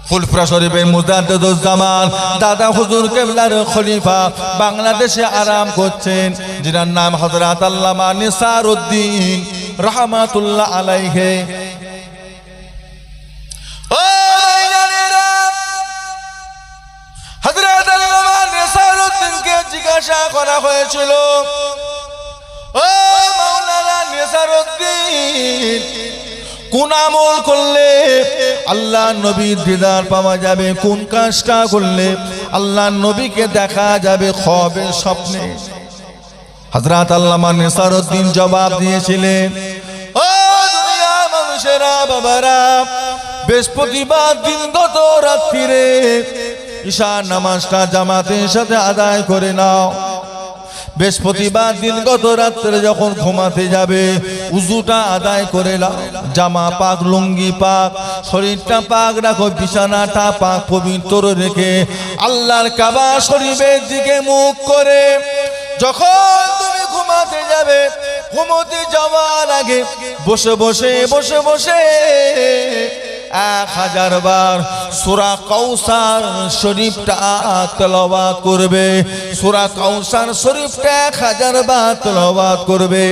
ফুলপুরা শরীফের মুজাদ্দিদুজ্জামান দাদা হুজুর কেবলার খলিফা বাংলাদেশে আরাম করছেন, যার নাম হযরত আল্লামা নিসারউদ্দিন রাহমাতুল্লাহ আলাইহি। ও জানেরা, হযরত আল্লামা নিসারউদ্দিনকে জিজ্ঞাসা করা হয়েছিল, ও মাওলানা নিসারউদ্দিন, কোন আমল করলে আল্লাহ নবীর দিদার পাওয়া যাবে, কোন কাজটা করলে আল্লাহ নবীকে দেখা যাবে খ্বাবের স্বপ্নে? হযরত আল্লামা নিসারউদ্দিন জবাব দিয়েছিলেন, ও দুনিয়ার মানুষেরা, বাবারা, বৃহস্পতিবার দিন গত রাত্রিরে ঈশার নামাজটা জামাতের সাথে আদায় করে নাও। বৃহস্পতিবার দিন গত রাত্রে যখন ঘুমাতে যাবে উযুটা আদায় করে নাও, জামা পাক, লুঙ্গি পাক, শরীরটা পাক রাখো, বিছানাটা পাক পবিত্র রেখে আল্লাহর কাবা শরীফের দিকে মুখ করে যখন তুমি ঘুমাতে যাবে, ঘুমোতে যাওয়ার আগে বসে বসে 1000 বার সূরা কাউসার শরীফটা তেলাওয়াত করবে। সূরা কাউসার শরীফটা 1000 বার তেলাওয়াত করবে।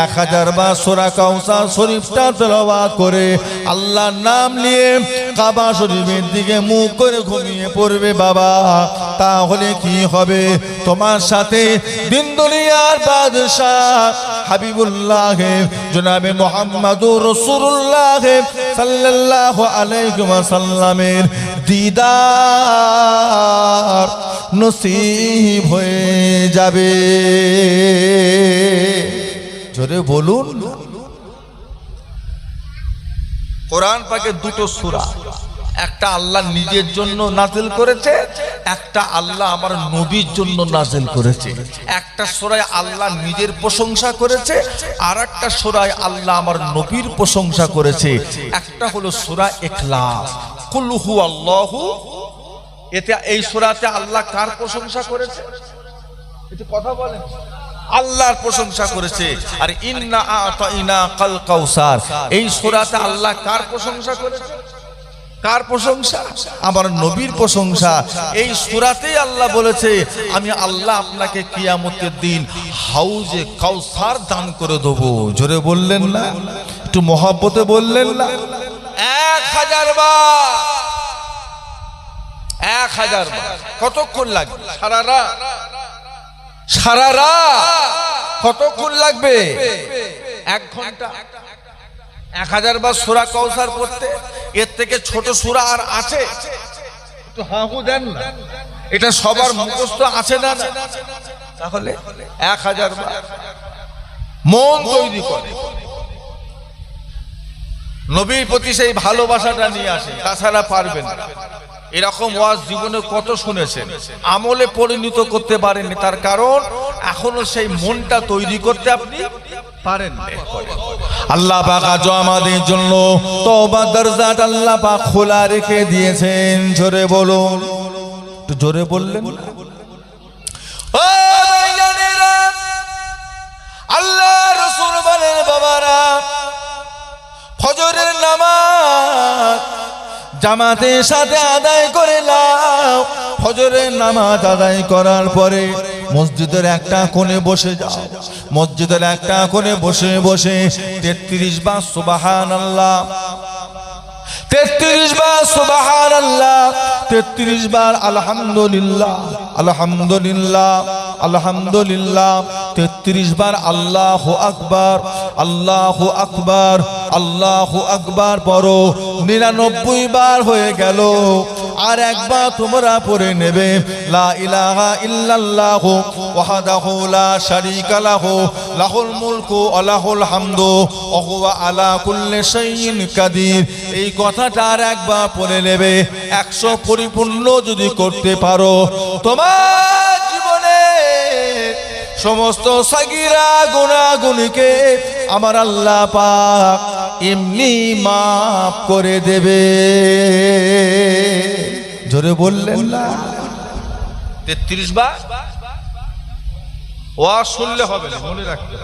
1000 বার সূরা কাউসার শরীফটা তেলাওয়াত করে আল্লাহর নাম নিয়ে কাবা শরীফের দিকে মুখ করে ঘুমিয়ে পড়বে বাবা। তাহলে কি হবে? তোমার সাথে দিন দুনিয়ার বাদশাহ হাবিবুল্লাহ জনাবে মুহাম্মদুর রাসূলুল্লাহ সাল্লাল্লাহু আলাইহি ওয়াসাল্লামের দিদার নসিব হয়ে যাবে। জোরে বলুন। কোরআন পাকে দুটো সূরা, একটা আল্লাহ নিজের জন্য নাজিল করেছে, একটা আল্লাহ আমার নবীর জন্য নাজিল করেছে। একটা সূরায় আল্লাহ নিজের প্রশংসা করেছে, আর একটা সূরায় আল্লাহ আমার নবীর প্রশংসা করেছে। একটা হলো সূরা ইখলাস, কুল হুয়াল্লাহু। এতে এই সূরাতে আল্লাহ কার প্রশংসা করেছে? এটা কথা বলেন। আল্লাহর প্রশংসা করেছে। আর ইন্না আতাইনা কাল কাউসার, এই সূরাতে আল্লাহ কার প্রশংসা করেছে? কার প্রশংসা? আমার নবীর প্রশংসা। এই সূরাতেই আল্লাহ বলেছে, আমি আল্লাহ আপনাকে কিয়ামতের দিন হাউজে কাউসার দান করে দেব। জোরে বললেন না? একটু মহব্বতে বললেন না? 1000 বার, 1000 বার। কতক্ষণ লাগবে? সারা রাত। সারা রাত কতক্ষণ লাগবে? 1 ঘন্টা। 1000 বার সূরা কাউসার পড়তে। এর থেকে ছোট সূরা আর আছে? একটু হাহু দেন না। এটা সবার মুখস্থ আছে না? তাহলে 1000 বার মন তৈরি করে নবীর প্রতি সেই ভালোবাসাটা নিয়ে আসে, তাছাড়া পারবেন না। এরকম ওয়াজ জীবনে কত শুনেছেন, আমলে পরিণত করতে পারেননি। তার কারণ এখনো সেই মনটা তৈরি করতে আপনি পারেন না। আল্লাহ পাক আজ আমাদের জন্য তওবার দরজাটা আল্লাহ পাক খোলা রেখে দিয়েছেন। জোরে বলুন। একটু জোরে বললেন। ও ভাইজানেরা, আল্লাহ রাসূল বলেন, বাবারা, ফজরের নামাজ জামাতের সাথে আদায় করে নাও। ফজরের নামাজ আদায় করার পরে মসজিদের একটা কোণে বসে যাও। মসজিদের একটা কোণে বসে বসে 33 বার সুবহানাল্লাহ, 33 বার সুবহানাল্লাহ, 33 বার আলহামদুলিল্লাহ, আলহামদুলিল্লাহ, আলহামদুলিল্লাহ, 33 বার আল্লাহু আকবার, আল্লাহু আকবার, আল্লাহু আকবার পড়ো। 99 বার হয়ে গেল। আর একবার তোমরা পড়ে নেবে, লা ইলাহা ইল্লাল্লাহু ওয়াহদাহু লা শারীকা লাহু লাহুল মুলকু ওয়া লাহুল হামদু ওয়া হুয়া আলা কুল্লি শাইইন কাদির। এই কথাটা আর একবার পড়ে নেবে। 100 পরিপূর্ণ যদি করতে পারো, তোমার জীবনে সমস্ত সাগীরা গুনাহগুলিকে আমার আল্লাহ পাক এমনি মাফ করে দেবে। জোরে বললেন না? 33 বার ওয়াজ শুনলে হবে না, মনে রাখবেন।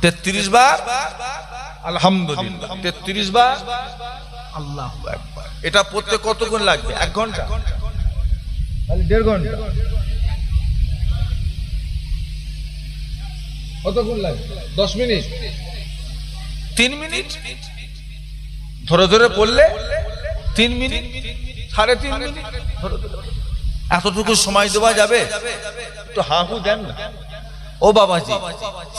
33 বার আলহামদুলিল্লাহ, 33 বার আল্লাহু আকবার। এটা পড়তে কতক্ষণ লাগবে? 1 ঘন্টা, তাহলে 1.5 ঘন্টা। কতক্ষণ লাগবে? 10 মিনিট, 3 মিনিট ধরে ধরে পড়লে 3 মিনিট, 3.5 মিনিট ধরে ধরে। এতটুকু সময় দেওয়া যাবে? একটু হাঁকু দেন না। ও বাবাজি,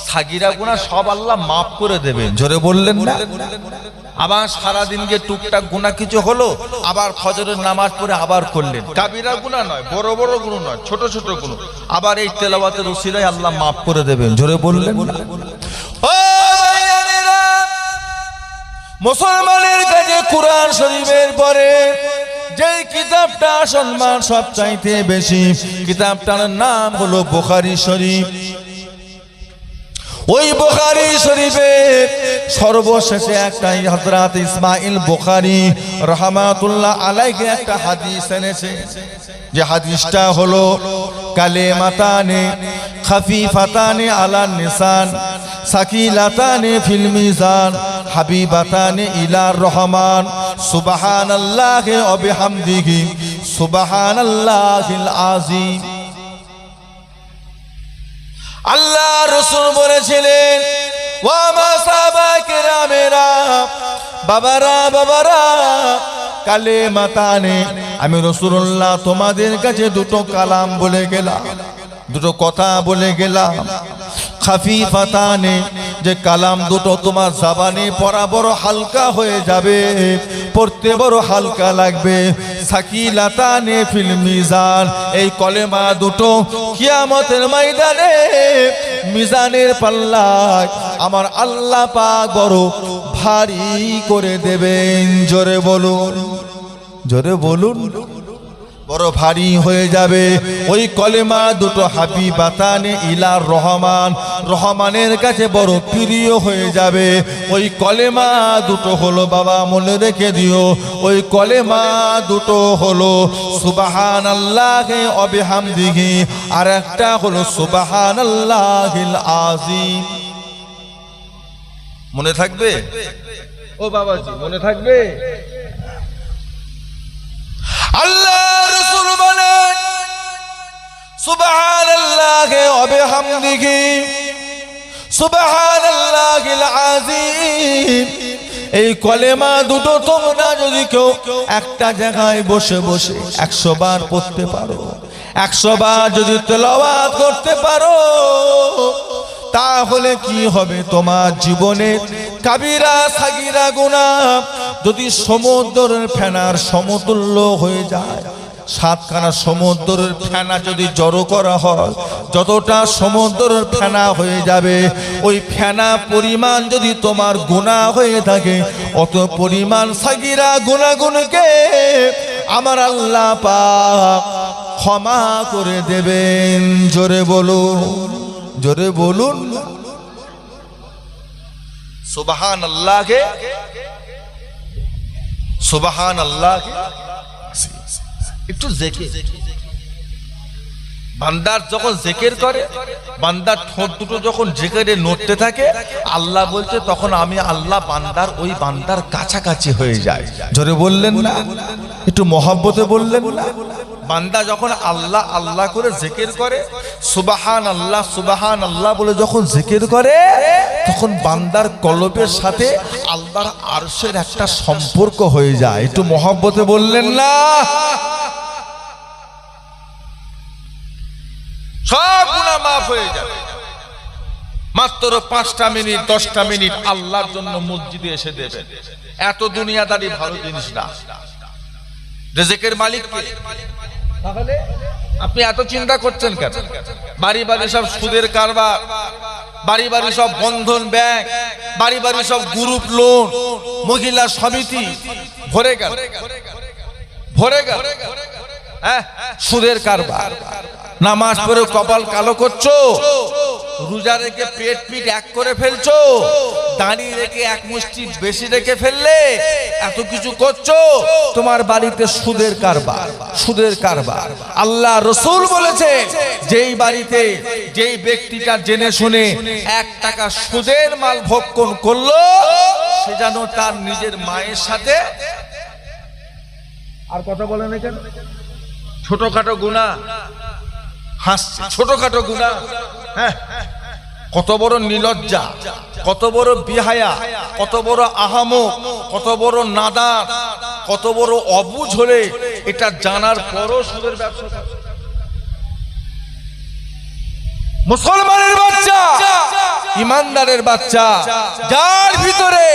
সাগিরা গুনাহ সব আল্লাহ মাফ করে দেবেন, জোরে বললেন না? আবার সারাদিন যে টুকটাক গুনাহ কিছু হলো, আবার ফজরের নামাজ পড়ে আবার করলেন, কাবিরা গুনাহ নয়, বড় বড় গুনাহ নয়, ছোট ছোট গুনাহ, আবার এই তেলাওয়াতের উসিলায় আল্লাহ মাফ করে দেবেন, জোরে বললেন না? ও ভাইয়েরা, মুসলমানের কাছে কোরআন শরীফের পরে যে কিতাবটা সম্মান সবচাইতে বেশি, কিতাবটার নাম হলো বুখারী শরীফ। ওই বুখারী শরীফে সর্বশেষে একটা হযরত ইসমাঈল বুখারী রাহমাতুল্লাহ আলাইহি একটা হাদিস এনেছে, যে হাদিসটা হলো কালিমাতানে খাফিফাতানে আলান নিসান সাকিলাতানে ফিল মিজান হাবিবাতানে ইলার রহমান সুবহানাল্লাহি ওয়া বিহামদিহি সুবহানাল্লাহিল আযীম। আল্লাহ রাসূল বলেছিলেন, ওয়া মা সাহাবা কিরামেরা, বাবারা, কালিমাতানে, আমি রাসূলুল্লাহ তোমাদের কাছে দুটো কালাম বলে গেলাম, দুটো কথা বলে গেলাম। খাফিফাতানে, যে কালাম দুটো তোমার জবানে পড়া বড় হালকা হয়ে যাবে, পড়তে বড় হালকা লাগবে। সাকিলাতানে ফিল মিজান, এই কলেমা দুটো কিয়ামতের ময়দানে মিজানের পাল্লায় আমার আল্লাহ পাক বড় ভারী করে দেবেন, জোরে বলুন, জোরে বলুন। বড় ভারী হয়ে যাবে ওই কলেমা দুটো, হাবিবাতানে ইলার রহমান, রহমানের কাছে বড় প্রিয় হয়ে যাবে। ওই কলেমা দুটো হলো, বাবা মনে রেখে দিও, ওই কলেমা দুটো হলো সুবহানাল্লাহি ওয়া বিহামদিহি, আর একটা হলো সুবহানাল্লাহিল আযীম। মনে থাকবে? ও বাবাজি, মনে থাকবে? আল্লাহ রাসূল বলেন, সুবহানাল্লাহি ওয়া বিহামদিহি সুবহানাল্লাহিল আযীম। এই কলেমা দুটো তোমরা যদি কেউ একটা জায়গায় বসে বসে 100 বার পড়তে পারো, 100 বার যদি তেলাওয়াত করতে পারো, তাহলে কি হবে? তোমার জীবনে কাবিরা সাগিরা গুনাহ যদি সমুদ্রের ফেনার সমতুল্য হয়ে যায়, 7খানা সমুদ্রের ফেনা যদি জড়ো করা হয়, যতটা সমুদ্রের ফেনা হয়ে যাবে, ওই ফেনা পরিমাণ যদি তোমার গুনাহ হয়ে থাকে, অত পরিমাণ সাগিরা গুনাহগুলোকে আমার আল্লাহ পাক ক্ষমা করে দেবেন, জোরে বলুন, জোরে বলুন সুবহানাল্লাহি সুবহানাল্লাহি। একটু জিকির, বান্দার যখন জিকির করে, বান্দার ঠোঁট দুটো যখন জিকিরে নড়তে থাকে, আল্লাহ বলছে তখন আমি আল্লাহ বান্দার ওই বান্দার কাছাকাছি হয়ে যায়, জোরে বললেন না? একটু মহব্বতে বললেন না? বান্দা যখন আল্লাহ আল্লাহ করে জিকির করে, সুবহানাল্লাহ সুবহানাল্লাহ বলে যখন জিকির করে, তখন বান্দার কলবের সাথে আল্লাহর আরশের একটা সম্পর্ক হয়ে যায়। একটু মহব্বতে বললেন না? সব গুনাহ মাফ হয়ে যাবে। মাত্র 5টা মিনিট 10টা মিনিট আল্লাহর জন্য মসজিদে এসে দেবেন। এত দুনিয়াদারি ভালো জিনিস না। রিজিকের মালিক কে? তাহলে আপনি এত চিন্তা করছেন কেন? বাড়ি বাড়ি সব সুদের কারবার, বাড়ি বাড়ি সব বন্ধন ব্যাংক, বাড়ি বাড়ি সব গ্রুপ লোন, মহিলা সমিতি ভরে গেল, ভরে গেল। হ্যাঁ, সুদের কারবার। নামাজ পড়ে কপাল কালো করছো, রোজা রেখে পেট পিট এক করে ফেলছো, দাড়ি রেখে এক মুষ্টি বেশি রেখে ফেললে, এত কিছু করছো, তোমার বাড়িতে সুদের কারবার, সুদের কারবার। আল্লাহ রাসূল বলেছে, যেই বাড়িতে যেই ব্যক্তিটা জেনে শুনে 1 টাকা সুদের মাল ভক্ষণ করলো, সে যেন তার নিজের মায়ের সাথে আর কথা বলেন কেন? ছোটখাটো গুনাহ হাসছে, ছোটখাটো গুনাহ। হ্যাঁ, কত বড় নির্লজ্জা, কত বড় বিহায়া, কত বড় আহামক, কত বড় নাদান, কত বড় অবুঝ হলে এটা জানার পরও সুদের ব্যবসা। মুসলমানের বাচ্চা, ইমানদারের বাচ্চা, যার ভিতরে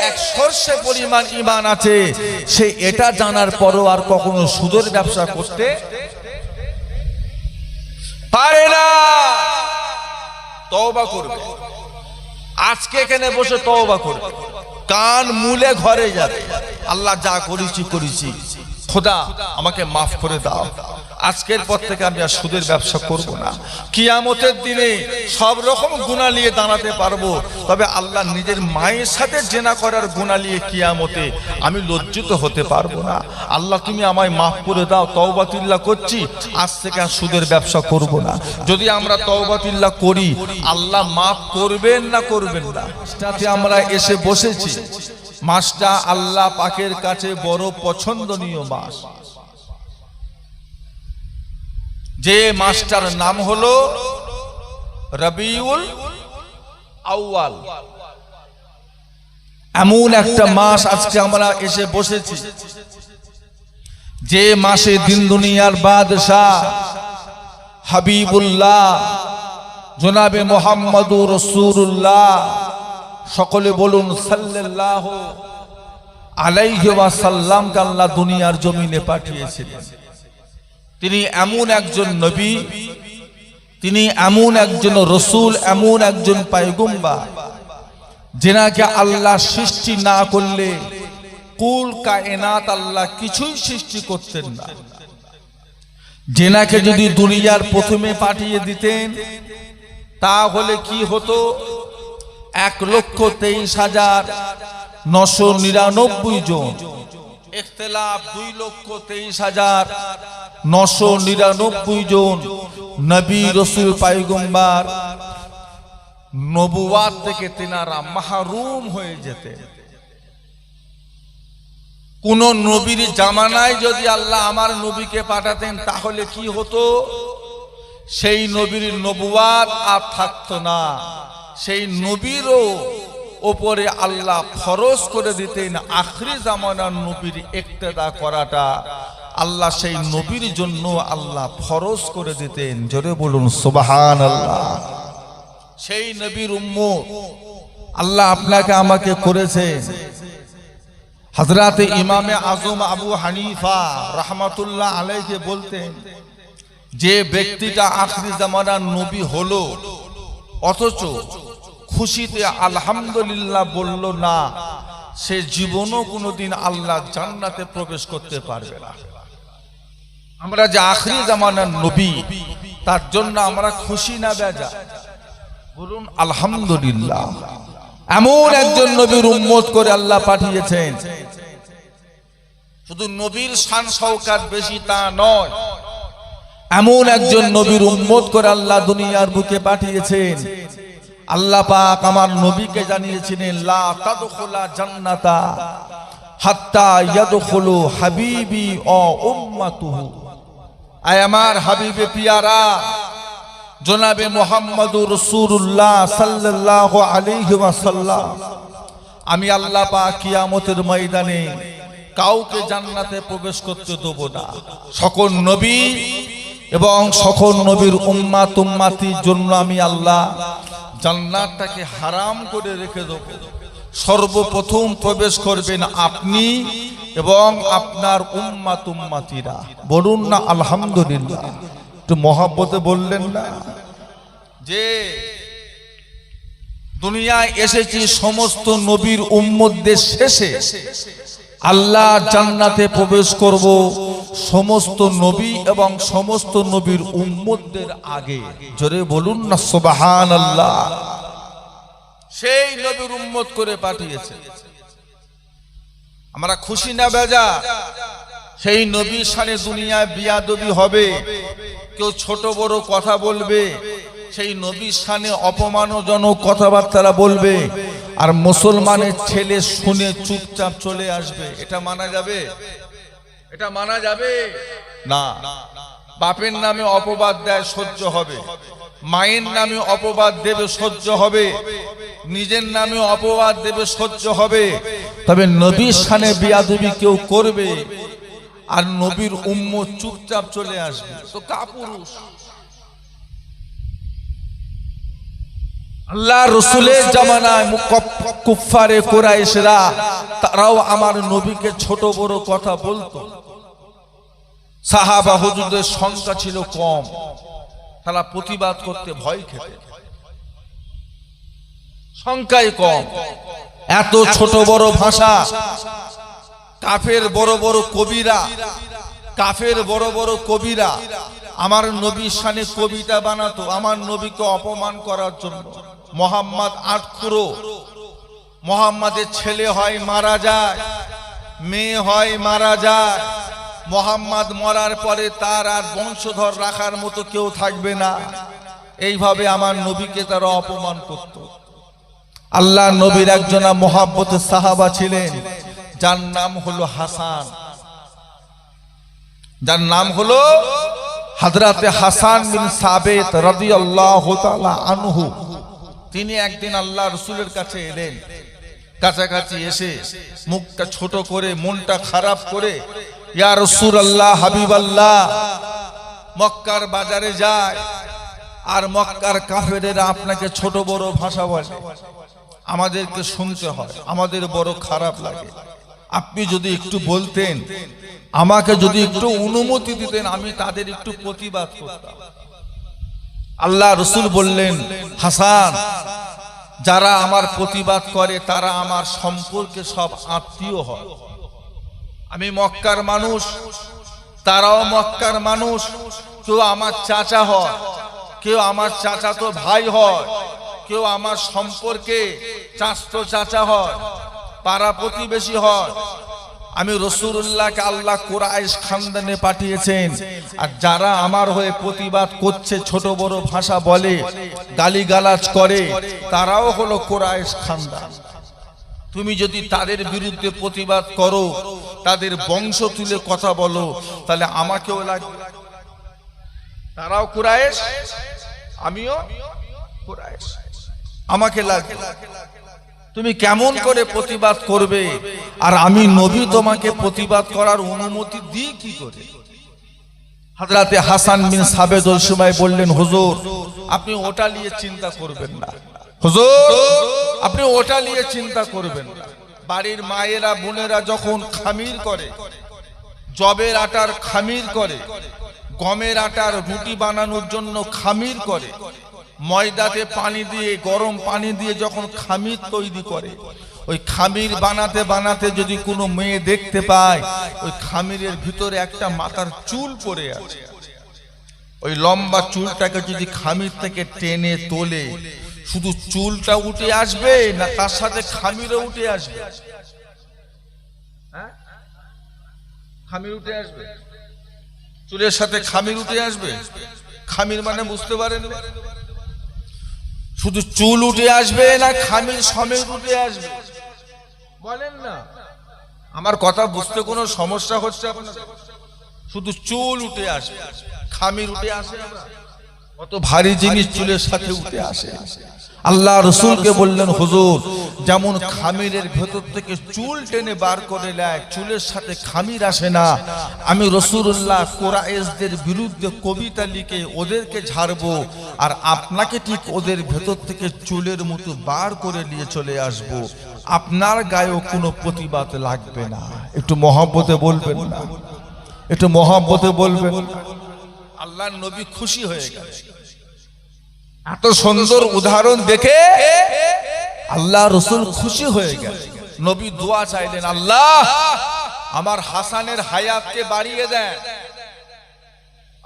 এক সর্ষে পরিমাণ ঈমান আছে, সে এটা জানার পরও আর কখনো সুদের ব্যবসা করতে পারে না। তওবা করবে, আজকে এখানে বসে তওবা করবে, কান মুলে ঘরে যাবে, আল্লাহ যা করেছি করেছি, খোদা আমাকে মাফ করে দাও, আজকের পর থেকে আমি আর সুদের ব্যবসা করব না। কিয়ামতের দিনে সব রকম গুনাহ নিয়ে দাঁড়াতে পারবো, তবে আল্লাহ নিজের মায়ের সাথে জেনা করার গুনাহ নিয়ে কিয়ামতে আমি লজ্জিত হতে পারবো না। আল্লাহ তুমি আমায় মাফ করে দাও, তওবাতুল্লাহ করছি, আজ থেকে আর সুদের ব্যবসা করব না। যদি আমরা তওবাতুল্লাহ করি, আল্লাহ মাফ করবেন না করবেন না? তাতে আমরা এসে বসেছি, মাসটা আল্লাহ পাকের কাছে বড় পছন্দনীয় মাস। যে মাসটার নাম হলো রবিউল আউয়াল। এমন একটা মাস আজকে আমরা এসে বসেছি, যে মাসে দিন দুনিয়ার বাদশাহ হাবিবুল্লাহ জনাবে মুহাম্মদুর রাসূলুল্লাহ, সকলে বলুন সাল্লাল্লাহু আলাইহি ওয়াসাল্লামকে আল্লাহ দুনিয়ার জমিনে পাঠিয়েছিলেন। তিনি এমন একজন নবী, তিনি এমন একজন রসুল, এমন একজন পয়গম্বর, যেনাকে আল্লাহ সৃষ্টি না করলে কুল কায়নাত আল্লাহ কিছুই সৃষ্টি করতেন না। যেনাকে যদি দুনিয়ার প্রথমে পাঠিয়ে দিতেন, তাহলে কি হতো? 1,23,999 জন, ইখতিলাফ 2,23,999 জন নবী রসুল পয়গম্বর নবুয়াত থেকে তিনারা মাহরুম হয়ে যেতেন। কোন নবীর জামানায় যদি আল্লাহ আমার নবীকে পাঠাতেন, তাহলে কি হতো? সেই নবীর নবুয়াত আর থাকতো না। সেই নবীরও ওপরে আল্লাহ ফরজ করে দিতেন আখরি জামানার নবীর ইক্তেদা করাটা। আল্লাহ সেই নবীর জন্য আল্লাহ ফরজ করে দিতেন। জোরে বলুন সুবহানাল্লাহ। সেই নবীর উম্মত আল্লাহ আপনাকে আমাকে করেছেন। হযরত ইমামে আজম আবু হানিফা রাহমাতুল্লাহ আলাইহি বলতেন, যে ব্যক্তিটা আখরি জামানার নবী হলো, অথচ খুশিতে আলহামদুলিল্লাহ বলল না, সে জীবনও কোনোদিন আল্লাহ জান্নাতে প্রবেশ করতে পারবে না। আমরা যে আখরি জামানার নবী, তার জন্য আমরা খুশি না বেজা? বলুন আলহামদুলিল্লাহ। এমন একজন নবীর উম্মত করে আল্লাহ পাঠিয়েছেন। শুধু নবীর শান শওকত বেশি তা নয়, এমন একজন নবীর উম্মত করে আল্লাহ দুনিয়ার বুকে পাঠিয়েছেন। আল্লাহ পাক আমার নবীকে জানিয়েছিলেন, লা তাদখুলা জান্নাতা হাত্তা ইয়াদখুলু হাবিবি ও উম্মাতুহু। আয় আমার হাবিবে পিয়ারা জনাবে মুহাম্মদুর রাসূলুল্লাহ সাল্লাল্লাহু আলাইহি ওয়াসাল্লাম, আমি আল্লাহ পাক কিয়ামতের ময়দানে কাউকে জান্নাতে প্রবেশ করতে দেব না। সকল নবী এবং সকল নবীর উম্মাত উম্মাতির জন্য আমি আল্লাহ জান্নাতটাকে হারাম করে রেখে দেব। সর্বপ্রথম প্রবেশ করবেন আপনি এবং আপনার উম্মাত উম্মাতিরা। বলুন না আলহামদুলিল্লাহ। একটু মহব্বতে বললেন না? যে দুনিয়ায় এসেছি সমস্ত নবীর উম্মতদের শেষে, আল্লাহ জান্নাতে প্রবেশ করব সমস্ত নবী এবং সমস্ত নবীর উম্মতদের আগে। জোরে বলুন না সুবহানাল্লাহ। সেই নবীর উম্মত করে পাঠিয়েছে। আমরা খুশি না বেজা? সেই নবীর শানে দুনিয়ায় বিয়াদবি হবে, কেউ ছোট বড় কথা বলবে, সেই নবীর শানে অপমানজনক কথাবার্তা বলবে, আর মুসলমানের ছেলে শুনে চুপচাপ চলে আসবে। এটা মানা যাবে? এটা মানা যাবে না। বাপের নামে অপবাদ দেয় সহ্য হবে, মায়ের নামে অপবাদ দেবে সহ্য হবে, নিজের নামে অপবাদ দেবে সহ্য হবে। তবে নবীর শানে বেয়াদবি কেউ করবে আর নবীর উম্মত চুপচাপ চলে আসবে তো কাপুরুষ। আল্লাহ রসুলের জামানায় কুফফারে কুরাইশরা তারাও আমার নবীকে ছোট বড় কথা বলতো। সাহাবা হুজুরদের সংখ্যা ছিল কম, তারা প্রতিবাদ করতে ভয় খেত, সংখ্যাই কম। এত ছোট বড় ভাষা, কাফের বড় বড় কবিরা, কাফের বড় বড় কবিরা আমার নবীর শানে কবিতা বানাতো আমার নবীকে অপমান করার জন্য। মোহাম্মদ আটখুরো, মোহাম্মদের ছেলে হয় মারা যায়, মেয়ে হয় মারা যায়, মোহাম্মদ মরার পরে তার আর বংশধর রাখার মতো কেউ থাকবে না। এইভাবে আমার নবীকে তারা অপমান করত। আল্লাহ নবীর একজনা মুহাব্বতের সাহাবা ছিলেন, যার নাম হলো হাসান, যার নাম হলো হযরতে হাসান বিন সাবিত রাদিয়াল্লাহু তাআলা আনহু। তিনি একদিন আল্লাহ রাসূলের কাছে এলেন, কাছাকাছি এসে মুখটা ছোট করে মনটা খারাপ করে, ইয়া রাসূলুল্লাহ হাবিবাল্লাহ, মক্কার বাজারে যায় আর মক্কার কাফেরেরা আপনাকে ছোট বড় ভাষা বলে, আমাদেরকে শুনতে হয়, আমাদের বড় খারাপ লাগে। আপনি যদি একটু বলতেন, আমাকে যদি একটু অনুমতি দিতেন, আমি তাদের একটু প্রতিবাদ করতাম। আল্লাহ রসুল বললেন, হাসান, যারা আমার প্রতিবাদ করে তারা আমার সম্পর্কে সব আত্মীয় হয়। আমি মক্কার মানুষ, তারাও মক্কার মানুষ। কেউ আমার চাচা হয়, কেউ আমার চাচাতো ভাই হয়, কেউ আমার সম্পর্কে চাচতো চাচা হয়, পাড়া প্রতিবেশী হয়। আমি রাসূলুল্লাহকে আল্লাহ কুরাইশ খানদানে পাঠিয়েছেন, আর যারা আমার হয়ে প্রতিবাদ করছে, ছোট বড় ভাষা বলে, গালিগালাজ করে, তারাও হলো কুরাইশ খানদান। তুমি যদি তাদের বিরুদ্ধে প্রতিবাদ করো, তাদের বংশ তুলে কথা বলো, তাহলে আমাকেও লাগবে। তারাও কুরাইশ, আমিও কুরাইশ, আমাকে লাগবে। তুমি কেমন করে প্রতিবাদ করবে, আর আমি নবী তোমাকে প্রতিবাদ করার অনুমতি দিই কি করে? হযরতে হাসান বিন সাবিত ওই সময় বললেন, হুজুর আপনি ওটা নিয়ে চিন্তা করবেন না, হুজুর আপনি ওটা নিয়ে চিন্তা করবেন না। বাড়ির মায়েরা বোনেরা যখন খামির করে, জবের আটার খামির করে, গমের আটার রুটি বানানোর জন্য খামির করে, ময়দাতে পানি দিয়ে, গরম পানি দিয়ে যখন খামির তৈরি করে, ওই খামির বানাতে বানাতে যদি কোনো মেয়ে দেখতে পায়, ওই খামিরের ভিতরে একটা মাথার চুল পড়ে আছে, ওই লম্বা চুলটাকে যদি খামির থেকে টেনে তোলে, শুধু চুলটা উঠে আসবে না তার সাথে খামিরও উঠে আসবে? খামির উঠে আসবে, চুলের সাথে খামির উঠে আসবে। খামির মানে বুঝতে পারেন, শুধু চুল উঠে আসবে না খামির সমেত উঠে আসবে? বলেন না, আমার কথা বুঝতে কোনো সমস্যা হচ্ছে আপনার? শুধু চুল উঠে আসবে, খামির উঠে আসে না, কত ভারী জিনিস চুলের সাথে উঠে আসে। আল্লাহ রসুলকে বললেন, হুজুর যেমন খামিরের ভেতর থেকে চুল টেনে বার করে নেয়, চুলের সাথে খামির আসে না, আমি রাসূলুল্লাহ কুরাইশদের বিরুদ্ধে কবিতা লিখে ওদেরকে ঝাড়বো, আর আপনাকে ঠিক ওদের ভেতর থেকে চুলের মতো বার করে নিয়ে চলে আসব। আপনার গায়েও কোনো প্রতিবাদ লাগবে না। একটু মহব্বতে বলবেন না, একটু মহব্বতে বলবেন। আল্লাহর নবী খুশি হয়ে গেল। এত সুন্দর উদাহরণ দেখে আল্লাহ রসুল খুশি হয়ে গেল। নবী দোয়া চাইলেন, আল্লাহ আমার হাসানের হায়াতকে বাড়িয়ে দেন।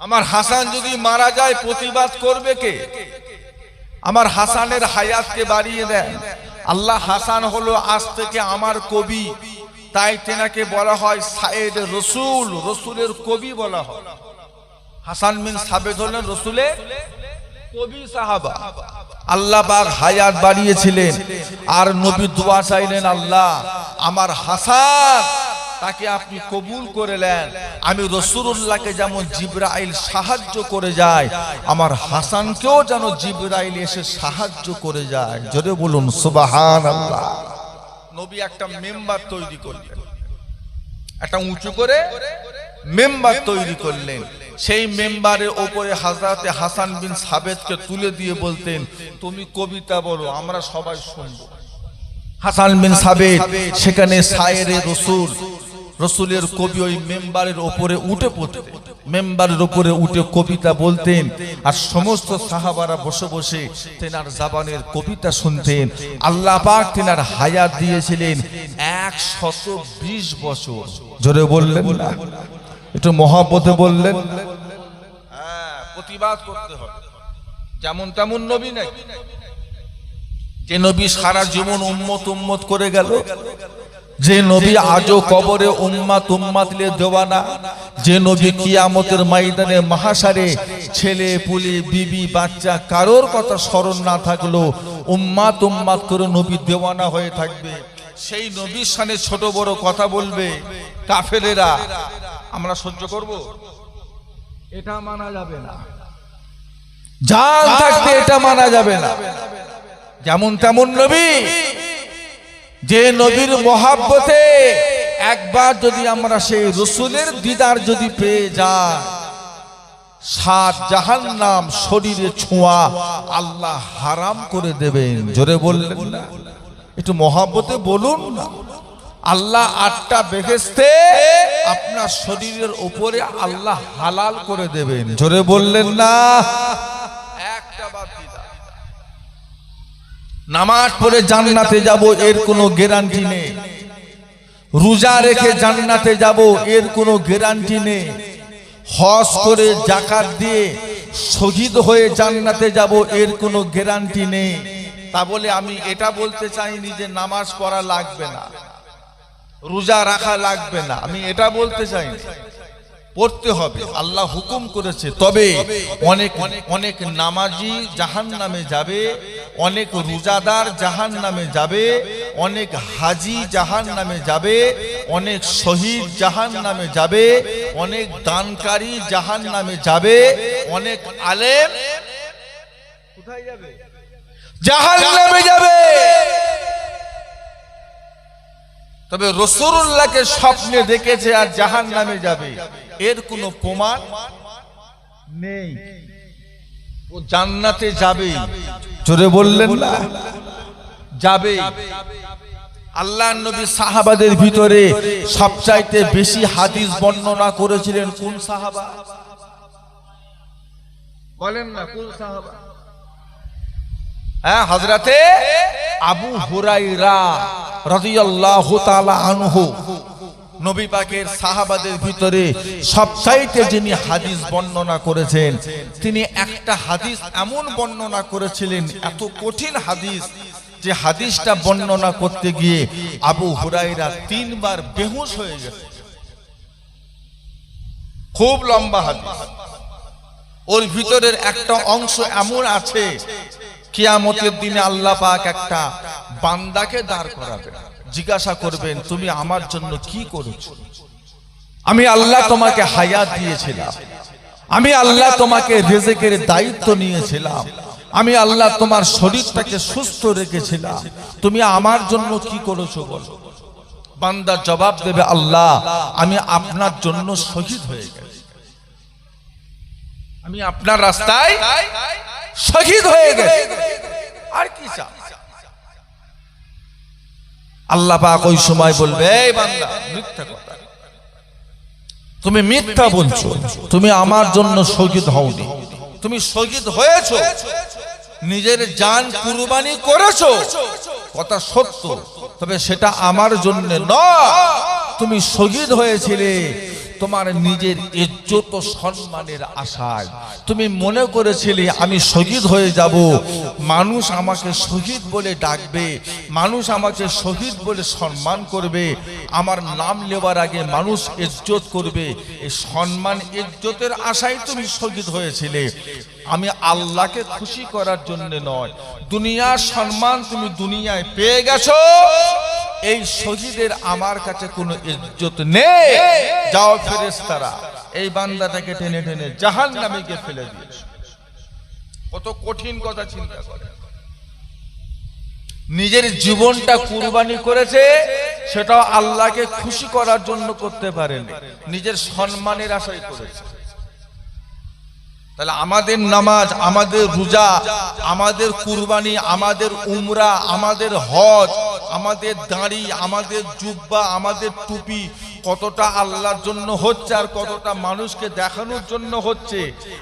আমার হাসান যদি মারা যায় প্রতিবাদ করবে কে? আমার হাসানের হায়াতকে বাড়িয়ে দেন। আল্লাহ হাসান হলো আজ থেকে আমার কবি, তাই তেনাকে বলা হয় সাইয়েদ রসুল, রসুলের কবি বলা হয়। হাসান বিন সাবিত হলেন রসুলের কবি সাহাবা। আল্লাহ পাক হায়াত বাড়িয়েছিলেন, আর নবী দোয়া চাইলেন, আল্লাহ আমার হাসান তাকে আপনি কবুল করে নেন। আমি রাসূলুল্লাহকে যেমন জিবরাইল সাহায্য করে যায়, আমার হাসানকেও যেন জিবরাইল এসে সাহায্য করে যায়। জোরে বলুন সুবহানাল্লাহ। নবী একটা মেম্বার তৈরি করলেন, একটা উঁচু করে মেম্বার তৈরি করলেন। সেই মেম্বারের ওপরে হযরতে হাসান বিন সাবেতকে তুলে দিয়ে বলতেন, তুমি কবিতা বলো, আমরা সবাই শুনবো। হাসান বিন সাবেত সেখানে শায়েরে রসুলের কবি ওই মেম্বারের ওপরে উঠে পড়তেন, মেম্বারের ওপরে উঠে কবিতা বলতেন, আর সমস্ত সাহাবারা বসে বসে তেনার জবানের কবিতা শুনতেন। আল্লাহ পাক তেনার হায়াত দিয়েছিলেন 120 বছর। জোরে বললেন না, একটু মহব্বতে বললেন। হ্যাঁ, প্রতিবাদ করতে হবে। যেমন তেমন নবী নাই, যে নবী সারা জীবন উম্মত করে গেল, যে নবী আজও কবরে উম্মাত দেওয়ানা, যে নবী কিয়ামতের ময়দানে মাহশারে ছেলে পুলে বিবি বাচ্চা কারোর কথা স্মরণ না থাকলো উম্মাত করে নবী দেওয়ানা হয়ে থাকবে, সেই নবীর সামনে ছোট বড় কথা বলবে কাফেরেরা, আমরা সহ্য করব? এটা মানা যাবে না, জান থাকতে এটা মানা যাবে না। যেমন তেমন নবী, যে নবীর মহাব্বতে একবার যদি আমরা সেই রসুলের দিদার যদি পেয়ে যাই, 7 জাহান্নাম শরীরে ছোঁয়া আল্লাহ হারাম করে দেবেন। জোরে বললেন না, একটু মহাব্বতে বলুন না। আল্লাহ 8টা বেহেশতে আপনার শরীরের উপরে আল্লাহ হালাল করে দেবেন। জোরে বললেন না, একটা বাদ দিদা। নামাজ পড়ে জান্নাতে যাব এর কোনো গ্যারান্টি নেই, রোজা রেখে জান্নাতে যাব এর কোনো গ্যারান্টি নেই, হজ করে যাকাত দিয়ে শহীদ হয়ে জান্নাতে যাব এর কোনো গ্যারান্টি নেই। তা বলে আমি এটা বলতে চাইনি যে নামাজ পড়া লাগবে না, রোজা রাখা লাগবে না, আমি এটা বলতে চাইনি। পড়তে হবে, আল্লাহ হুকুম করেছে। তবে অনেক নামাজি জাহান্নামে যাবে, অনেক রোজাদার জাহান্নামে যাবে, অনেক হাজি জাহান্নামে যাবে, অনেক শহীদ জাহান্নামে যাবে, অনেক দানকারী জাহান্নামে যাবে, অনেক আলেম কোথায় যাবে? জাহান্নামে যাবে। তবে রাসূলুল্লাহকে স্বপ্নে দেখেছে আর জাহান্নামে যাবে এর কোনো প্রমাণ নেই। ও জান্নাতে যাবে। জোরে বললেন না, যাবে। আল্লাহর নবী সাহাবাদের ভিতরে সবচাইতে বেশি হাদিস বর্ণনা করেছিলেন কোন সাহাবা? বলেন না, কোন সাহাবা? হ্যাঁ, হযরতে আবু হুরায়রা রাদিয়াল্লাহু তাআলা আনহু। নবী পাকের সাহাবাদের ভিতরে সবচাইতে যিনি হাদিস বর্ণনা করেছেন, তিনি একটা হাদিস এমন বর্ণনা করেছিলেন, এত কঠিন হাদিস যে হাদিসটা বর্ণনা করতে গিয়ে আবু হুরায়রা 3 বার বেহুশ হয়ে গেছে। খুব লম্বা হাদিস। ওর ভিতরের একটা অংশ এমন আছে, কিয়ামতের দিনে আল্লাহ পাক একটা বান্দাকে দাঁড় করাবেন, জিজ্ঞাসা করবেন, তুমি আমার জন্য কি করেছো? আমি আল্লাহ তোমাকে হায়াত দিয়েছিলাম, আমি আল্লাহ তোমাকে রিজিকের দায়িত্ব নিয়েছিলাম, আমি আল্লাহ তোমার শরীরটাকে সুস্থ রেখেছিলাম, তুমি আমার জন্য কি করেছো বলো? বান্দা জবাব দেবে, আল্লাহ আমি আপনার জন্য শহীদ হয়ে গেছি, আমি আপনার রাস্তায় শহীদ হয়ে গেছি, আর কি চাও? আল্লাহ পাক ওই সময় বলবে, এই বান্দা মিথ্যা কথা, তুমি মিথ্যা বলছো, তুমি আমার জন্য শহীদ হওনি, তুমি শহীদ হয়েছো, নিজের জান কুরবানি করেছো, কথা সত্য, তবে সেটা আমার জন্য নয়, তুমি শহীদ হয়েছিলে তোমার নিজের ইজ্জত ও সম্মানের আশায়। তুমি মনে করেছিলে আমি শহীদ হয়ে যাব, মানুষ আমাকে শহীদ বলে ডাকবে, মানুষ আমাকে শহীদ বলে সম্মান করবে, আমার নাম নেবার আগে মানুষ ইজ্জত করবে, এই সম্মান ইজ্জতের আশায় তুমি শহীদ হয়েছিলে। আমি আল্লাহকে খুশি করার জন্য নয়, দুনিয়ার সম্মান তুমি দুনিয়ায় পেয়ে গেছো, এই শহীদের আমার কাছে কোনো ইজ্জত নেই, যাও ফেরেশতারা এই বান্দাটাকে টেনে টেনে জাহান্নামে গিয়ে ফেলে দিয়েছে। কত কঠিন কথা চিন্তা করে। নিজের জীবনটা কুরবানি করেছে, সেটাও আল্লাহকে খুশি করার জন্য করতে পারেনি, নিজের সম্মানের আশায় করেছে। তাহলে আমাদের নামাজ, আমাদের রোজা, আমাদের কুরবানি, আমাদের উমরা, আমাদের হজ, আমাদের দাড়ি, আমাদের জুব্বা, আমাদের টুপি কতটা আল্লাহর জন্য হচ্ছে আর কতটা মানুষকে দেখানোর জন্য হচ্ছে,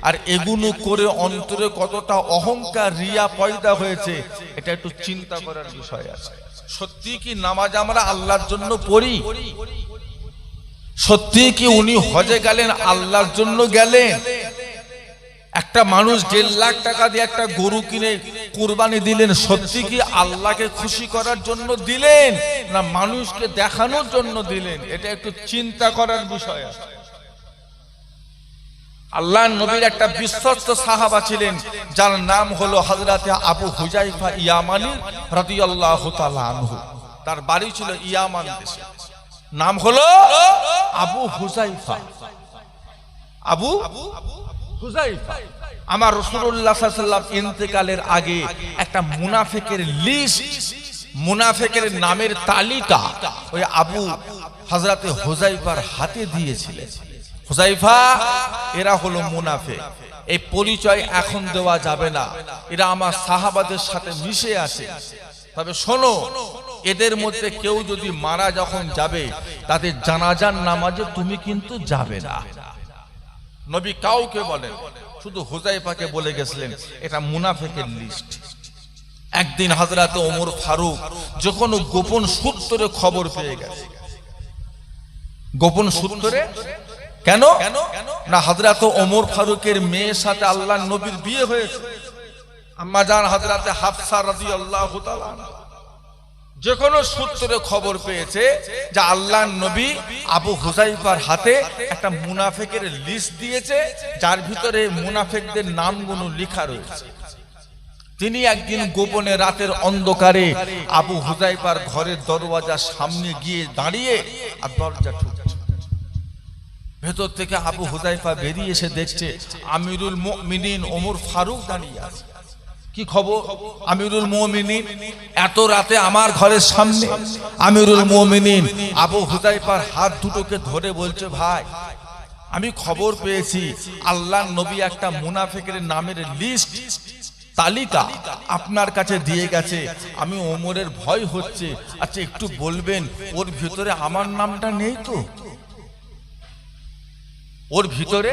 আর এগুলো করে অন্তরে কতটা অহংকার রিয়া পয়দা হয়েছে, এটা একটু চিন্তা করার বিষয় আছে। সত্যি কি নামাজ আমরা আল্লাহর জন্য পড়ি? সত্যি কি উনি হজে গেলেন আল্লাহর জন্য গেলেন? একটা মানুষ 1.5 লাখ টাকা দিয়ে একটা গরু কিনে কুরবানি দিলেন, সত্যি কি আল্লাহকে খুশি করার জন্য দিলেন না মানুষকে দেখানোর জন্য দিলেন? এটা একটু চিন্তা করার বিষয় আছে। আল্লাহর নবীর একটা বিশ্বস্ত সাহাবা ছিলেন যার নাম হলো হযরতে আবু হুযায়ফা ইয়ামানী রাদিয়াল্লাহু তাআলা আনহু। তার বাড়ি ছিল ইয়ামান দেশে, নাম হলো আবু হুযায়ফা। আবু হুযায়ফা আমার রাসূলুল্লাহ সাল্লাল্লাহু আলাইহি ওয়াসাল্লাম ইন্তেকালের আগে একটা মুনাফিকের লিস্ট, মুনাফিকের নামের তালিকা ওই আবু হযরতে হুযায়ফার হাতে দিয়েছিলেন। হুযায়ফা এরা হলো মুনাফিক, এই পরিচয় এখন দেওয়া যাবে না, এরা আমার সাহাবাদের সাথে মিশে আছে। তবে শোনো, এদের মধ্যে কেউ যদি মারা যখন যাবে তাদের জানাজার নামাজে তুমি কিন্তু যাবে না। নবী কাউকে বলেন, শুধু হুযায়ফাকে বলে গেছিলেন এটা মুনাফিকের লিস্ট। একদিন হযরত ওমর ফারুক যখন গোপন সূত্রে খবর পেয়ে গেছে, গোপন সূত্রে কেন না হযরত ওমর ফারুকের মেয়ের সাথে আল্লাহর নবীর বিয়ে হয়েছে, আম্মা জান হযরতে হাফসা রাদিয়াল্লাহু তাআলা যে কোনো সূত্রে খবর পেয়েছে যে আল্লাহর নবী আবু হুযায়ফার হাতে একটা মুনাফিকের লিস্ট দিয়েছে, যার ভিতরে মুনাফিকদের নামগুলো লেখা রয়েছে। তিনি একদিন গোপনে রাতের অন্ধকারে আবু হুযায়ফার ঘরের দরওয়াজার সামনে গিয়ে দাঁড়িয়ে আর দরজা ঠুকছে। ভেতর থেকে আবু হুযায়ফা বেরিয়ে এসে দেখছে আমিরুল মুমিনিন ওমর ফারুক দাঁড়িয়ে আছে। কি খবর আমিরুল মুমিনিন? এত রাতে আমার ঘরের সামনে আমিরুল মুমিনিন আবু হুযায়ফার হাত দুটোকে ধরে বলছে, ভাই আমি খবর পেয়েছি আল্লাহর নবী একটা মুনাফিকের নামের লিস্ট তালিকা আপনার কাছে দিয়ে গেছে, আমি ওমরের ভয় হচ্ছে, আচ্ছা একটু বলবেন ওর ভিতরে আমার নামটা নেই তো? ওর ভিতরে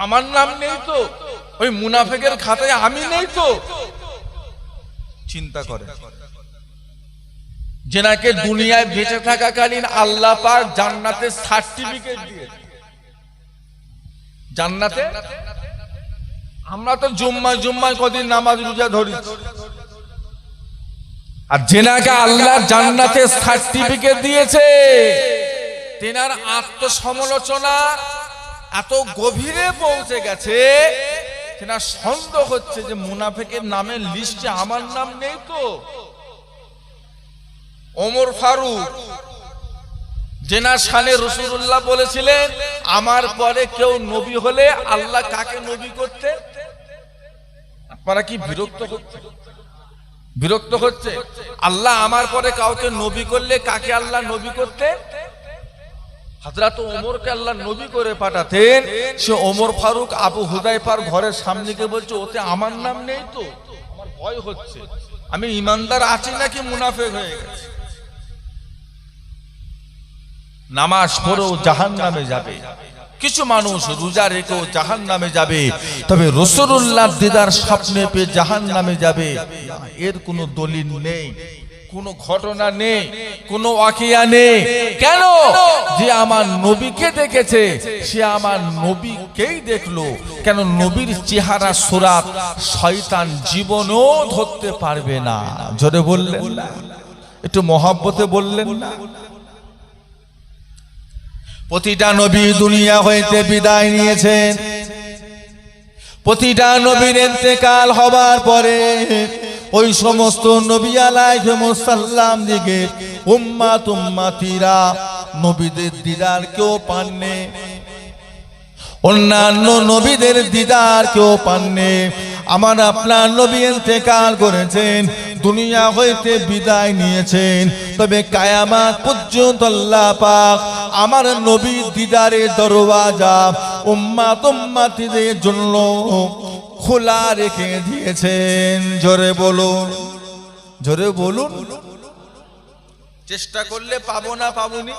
আমার নাম নেই তো? ওই মুনাফিকের খাতায় আমি নেই তো? চিন্তা করে, যেনাকে দুনিয়ায় বেঁচে থাকাকালীন আল্লাহ পাক জান্নাতে সার্টিফিকেট দিয়েছে। জান্নাতে আমরা তো জুম্মায় কদিন নামাজ রোজা ধরি, আর যেনাকে আল্লাহ জান্নাতে সার্টিফিকেট দিয়েছে তেনার আত্মসমালোচনা এত গভীরে পৌঁছে গেছে, তেনা সন্দেহ হচ্ছে যে মুনাফিকের নামের লিস্টে আমার নাম নেই তো? ওমর ফারুক যেনার শানে রাসূলুল্লাহ বলেছিলেন আমার পরে কেউ নবী হলে আল্লাহ কাকে নবী করতে? আপনারা কি বিরক্ত হচ্ছে? আল্লাহ আমার পরে কাউকে নবী করলে কাকে আল্লাহ নবী করতে? হযরত ওমরকে আল্লাহ নবী করে পাঠাতেন, সে ওমর ফারুক আবু হুযায়ফার ঘরের সামনে গিয়ে বলছে ওতে আমার নাম নেই তো, আমার ভয় হচ্ছে, আমি ইমানদার আছি নাকি মুনাফিক হয়ে গেছি। নামাজ পড়েও জাহান্নামে যাবে, কিছু মানুষ রোজা রেখেও জাহান্নামে যাবে, তবে রাসূলুল্লাহর দিদার স্বপ্নে পেয়ে জাহান্নামে যাবে এর কোনো দলিল নেই, কোনো ঘটনা নেই, কোনো ওয়াকিয়া নেই। কেন? যে আমার নবীকে দেখেছে সে আমার নবীকেই দেখলো। কেন? নবীর চেহারা সুরাত শয়তান জীবনও ধরতে পারবে না। জোরে বললেন না? একটু মহব্বতে বললেন না? প্রতিটা নবী দুনিয়া হইতে বিদায় নিয়েছেন, প্রতিটা নবীর ইন্তেকাল হবার পরে ওই সমস্ত নবী আলাইহিস সালাম দিকে উম্মাতিরা নবীদের দিদার কেউ পাননি, অন্যান্য নবীদের দিদার কেউ পাননি। আমার আপনার নবী ইন্তেকাল করেছেন, দুনিয়া হইতে বিদায় নিয়েছেন, তবে কিয়ামত পর্যন্ত আল্লাহ পাক আমার নবীর দিদারের দরওয়াজা উম্মাতিদের জন্য খোলা রেখে দিয়েছেন। জোরে বলুন, জোরে বলুন। চেষ্টা করলে পাবো না পাবনি?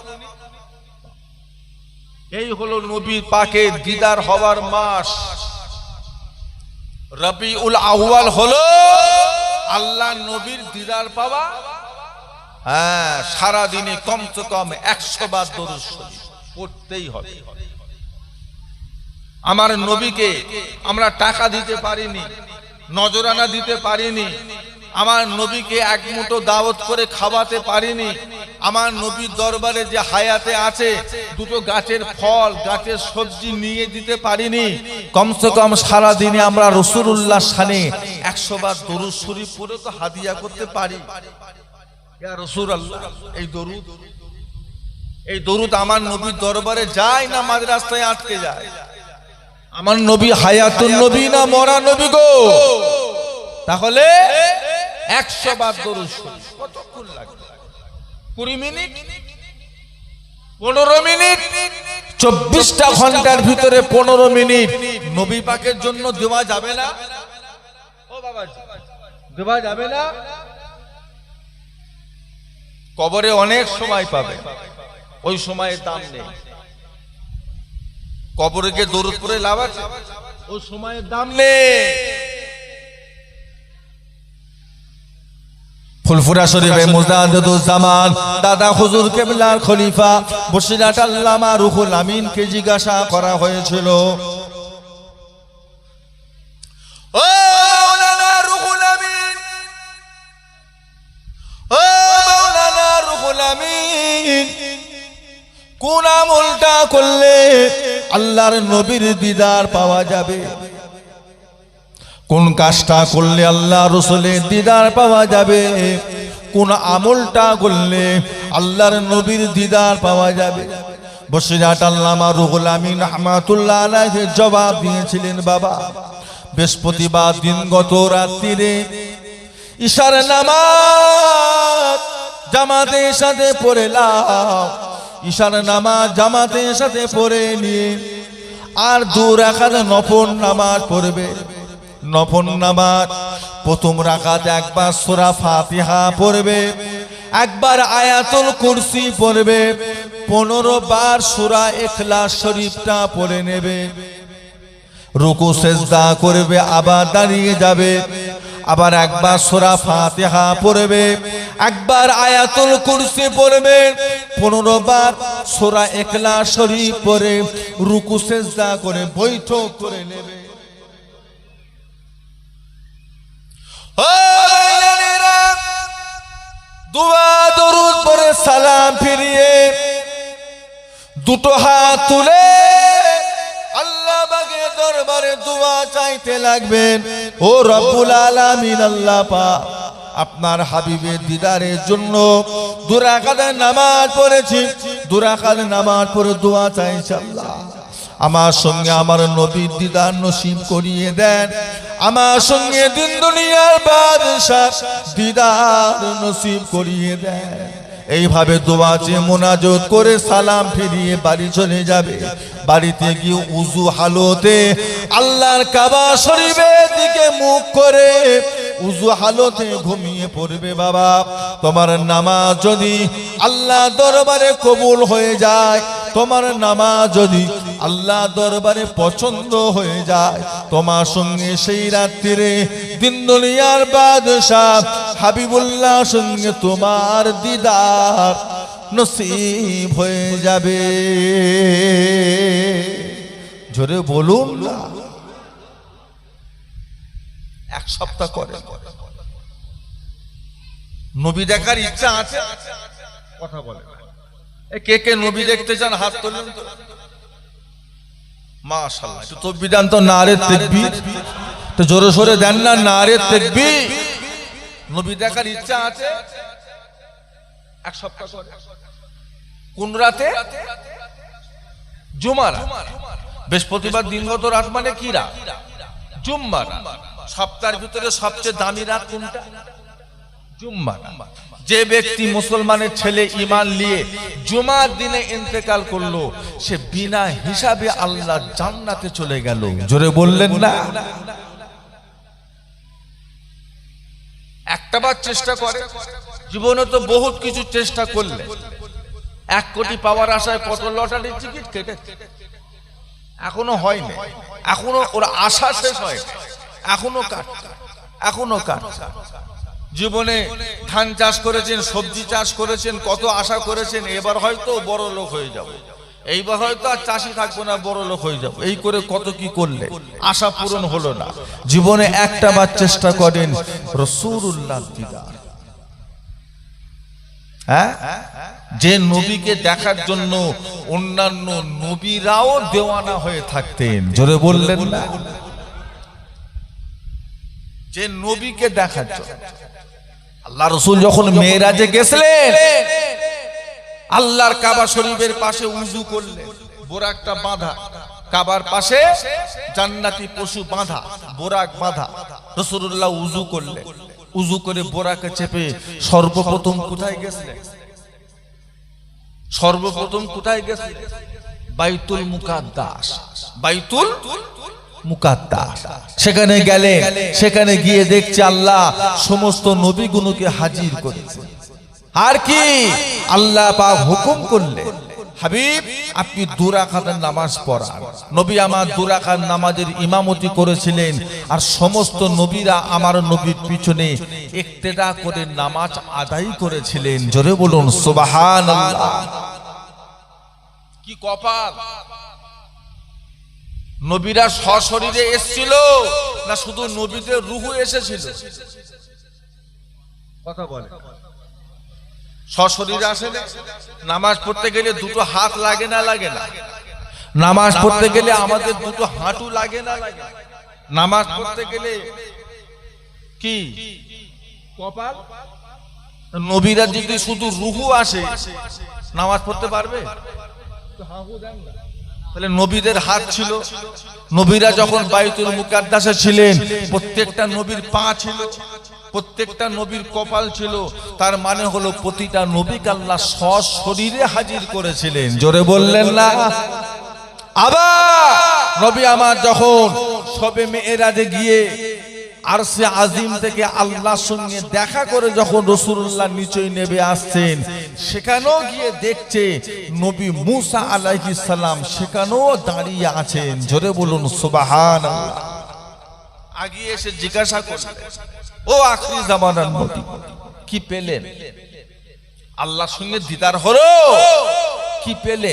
এই হলো নবী পাকের দিদার হওয়ার মাস। রবিউল আউয়াল হলো আল্লাহ নবীর দিদার পাওয়া। হ্যাঁ, সারা দিনে কমসে কম 100 বার দরুদ শরীফ পড়তেই হবে। আমার নবীকে আমরা টাকা দিতে পারিনি, নজরানা দিতে পারিনি, আমার নবীকে এক মুঠো দাওয়াত করে খাওয়াতে পারিনি, আমার নবীর দরবারে যে হায়াতে আছে দুটো গাছের ফল গাছের সবজি নিয়ে দিতে পারিনি, কমসে কম সারা দিনে আমরা রাসূলুল্লাহর শানে 100 বার দরুদ শরীফ পড়ে তো হাদিয়া করতে পারি। ইয়া রাসূলুল্লাহ, এই দরুদ আমার নবীর দরবারে যায় না মাঝ রাস্তায় আটকে যায়? আমার নবী হায়াতুন নবী না মরা নবী গো? তাহলে 100 বার দরুদ শরীফ কতক্ষণ লাগবে? 20 মিনিট, 15 মিনিট, 24টা ঘন্টার ভিতরে 15 মিনিট নবী পাকের জন্য দেওয়া যাবে না? ও বাবাজি, দেওয়া যাবে না? কবরে অনেক সময় পাবে, ওই সময়ের দাম নেই। কবরে গিয়ে দরুদ পড়ে লাভ আছে? ওই সময়ের দাম নেই। ফুলফুরা শরীফে মুজাদ্দিদুজ জামান দাদা হুজুর কিবলার খলিফা বসিরাট আল্লামা রুহুল আমিনকে জিজ্ঞাসা করা হয়েছিল, ও মাওলানা রুহুল আমিন, ও মাওলানা রুহুল আমিন, কোন আমলটা করলে আল্লাহর নবীর দিদার পাওয়া যাবে? কোন কাজটা করলে আল্লাহ রাসূলের দিদার পাওয়া যাবে? কোন আমলটা করলে আল্লাহর নবীর দিদার পাওয়া যাবে? বসিরাট আল্লামা রুহুল আমিন রাহমাতুল্লাহ আলাইহি জবাব দিয়েছিলেন, বাবা, বৃহস্পতিবার দিন গত রাত্রিরে ইশার নামাজ জামাতের সাথে পড়লাম, ইশার নামাজ জামাতের সাথে পড়ে নিয়ে আর 2 রাকাত নফল নামাজ পড়বে। নফল নামাজ প্রথম রাকাত একবার সূরা ফাতিহা পড়বে, একবার আয়াতুল কুরসি পড়বে, 15 বার সূরা ইখলাস শরীফটা পড়ে নেবে, রুকু সিজদা করবে, আবার দাঁড়িয়ে যাবে, আবার একবার সূরা ফাতিহা পড়বে, একবার আয়াতুল কুরসি পড়বে, 15 বার সূরা ইখলাস শরীফ পড়ে রুকু সিজদা করে বৈঠক করে নেবে। দুয়া দরুদ পড়ে সালাম ফিরিয়ে দুটো হাত তুলে আল্লাহ পাকের দরবারে দোয়া চাইতে লাগবেন, ও রব্বুল আলামিন, আল্লাহ পাক আপনার হাবিবের দিদারের জন্য 2 রাকাত নামাজ পড়েছি, 2 রাকাত নামাজ পড়ে দোয়া চাইছি, আল্লাহ আমার সঙ্গে আমার নবীর দিদার নসিব করিয়ে দেন, আমার সঙ্গে দিন দুনিয়ার বাদশা দিদার নসিব করিয়ে দেন। এইভাবে দোয়া চেয়ে মোনাজাত করে সালাম ফিরিয়ে বাড়ি চলে যাবে। বাড়িতে গিয়ে উযু হালতে আল্লাহর কাবা শরীফের দিকে মুখ করে উযু হালতে ঘুমিয়ে পড়বে। বাবা, তোমার নামাজ যদি আল্লাহ দরবারে কবুল হয়ে যায়, তোমার নামাজ যদি আল্লাহ দরবারে পছন্দ হয়ে যায়, তোমার সঙ্গে সেই রাত্রিরে দিন দুনিয়ার বাদশা হাবিবুল্লাহ সঙ্গে তোমার দিদার নসিব হয়ে যাবে। জোরে বলুন না। 1 সপ্তাহ করে নবী দেখার ইচ্ছা আছে? কথা বলে কে কে নবী দেখতে চান? হাত তোলেন তো। মাশাআল্লাহ, একটু তাকবীর দেন তো, নারে তাকবীর। তো জোরে সোরে দেন না, নারে তাকবীর। নবী দেখার ইচ্ছা আছে, এক সপ্তাহ পরে। কোন রাতে? জুমার। বৃহস্পতিবার দিনগত রাত মানে কি রাত? জুম্মার। সপ্তাহের ভিতরে সবচেয়ে দামি রাত কোনটা? জুম্মার। যে ব্যক্তি মুসলমানের ছেলে ঈমান নিয়ে জুমার দিনে ইন্তেকাল করলো, সে বিনা হিসাবে আল্লাহর জান্নাতে চলে গেল। জোরে বললেন না? একটাবার চেষ্টা করে, জীবনে তো বহুত কিছু চেষ্টা করলে, 1 কোটি পাওয়ার আশায় কত লটারির টিকিট কেটেছে, এখনো হয়নি, এখনো ওর আশা শেষ হয়, এখনো কাটছে। জীবনে ধান চাষ করেছেন, সবজি চাষ করেছেন, কত আশা করেছেন এবার হয়তো বড় লোক হয়ে যাব, এইবার হয়তো আর চাষি থাকবো না, বড় লোক হয়ে যাব, এই করে কত কি করলে, আশা পূরণ হলো না। জীবনে একটা বার চেষ্টা করেন রাসূলুল্লাহ দিদার। হ্যাঁ, যে নবীকে দেখার জন্য অন্যান্য নবীরাও দেওয়ানা হয়ে থাকতেন। জোরে বললেন না? যে নবীকে দেখার জন্য আল্লাহ রাসূল যখন মেরাজে গেছিলেন, আল্লাহর কাবা শরীফের পাশে উযু করলেন, বোরাকটা বাঁধা, কাবার পাশে জান্নাতি পশু বাঁধা, বোরাক বাঁধা। রাসূলুল্লাহ উযু করলেন, উযু করে বোরাকে চেপে সর্বপ্রথম কোথায় গেছিলেন? সর্বপ্রথম কোথায় গেছিলেন? বাইতুল মুকাদ্দাস। বাইতুল মুকাদ্দাস। সেখানে গেলে, সেখানে গিয়ে দেখছে আল্লাহ সমস্ত নবীগুলোকে হাজির করেছে। আর কি আল্লাহ পাক হুকুম করলেন, হাবিব আপনি 2 রাকাতের নামাজ পড়ান। নবী আমার 2 রাকাত নামাজের ইমামতি করেছিলেন, আর সমস্ত নবীরা আমার নবীর পিছনে ইক্তেদা করে নামাজ আদায় করেছিলেন। জোরে বলুন সুবহানাল্লাহ। কি কপাল! নবীরা সশরীরে এসেছিল না শুধু নবীদের রূহ এসেছিল? কথা বলে। সশরীরে আসে না? নামাজ পড়তে গেলে 2টো হাত লাগে না লাগে না? নামাজ পড়তে গেলে আমাদের 2টো হাঁটু লাগে না লাগে? নামাজ পড়তে গেলে কি কপাল? নবীরা যদি শুধু রূহ আসে, নামাজ পড়তে পারবে? তাহলে নবীদের হাত ছিল। নবীরা যখন বাইতুল মুকাদ্দাসে ছিলেন, প্রত্যেকটা নবীর পা ছিল, প্রত্যেকটা নবীর কপাল ছিল। তার মানে হলো প্রতিটা নবীকে আল্লাহ সশরীরে হাজির করেছিলেন। জোরে বললেন না? আবার নবী আমার যখন শবে মেরাজে গিয়ে আরশে আজিম থেকে আল্লাহর সঙ্গে দেখা করে যখন রাসূলুল্লাহ নিচে নেমে আসছেন, সেখানেও গিয়ে দেখছে নবী মুসা আলাইহিস সালাম সেখানেও দাঁড়িয়ে আছেন। জোরে বলুন সুবহানাল্লাহ। আগিয়ে এসে জিজ্ঞাসা করলেন, ও আখিরি জামানার নবী, কি পেলেন? আল্লাহর সঙ্গে দিদার হলো, কি পেলে?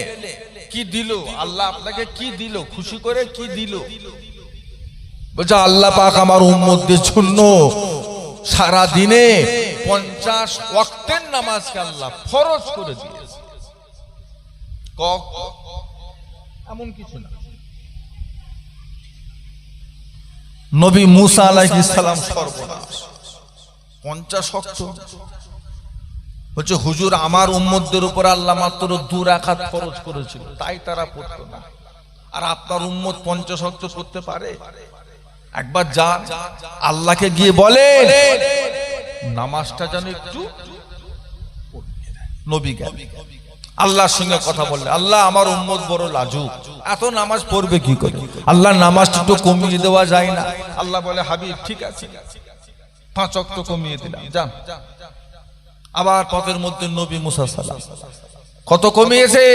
কি দিল আল্লাহ আপনাকে? কি দিল? খুশি করে কি দিল? বলছে আল্লাহ পাক আমার উম্মতদের জন্য সারা দিনে 50 ওয়াক্তের নামাজকে আল্লাহ ফরজ করে দিয়েছে। এমন কিছু না। নবী মুসা আলাইহিস সালাম সর্বনাশ, 50 ওয়াক্ত। বলছে হুজুর আমার উম্মতদের উপর আল্লাহ মাত্র 2 রাকাত ফরজ করেছিল, তাই তারা পড়তো না। আর আপনার উম্মত 50 ওয়াক্ত পড়তে পারে? একবার যান আল্লাহকে গিয়ে বলেন নামাজটা যেন একটু। নবী গেল, আল্লাহর সঙ্গে কথা বললে, আল্লাহ আমার উম্মত বড় লাজুক, এত নামাজ পড়বে কি করে? আল্লাহ নামাজটা একটু কমিয়ে দেওয়া যায় না? আল্লাহ বলে হাবিব ঠিক আছে, 5 ওয়াক্ত কমিয়ে দিলাম, যান। আবার পথের মধ্যে নবী মুসা সালাম কত কমিয়েছে?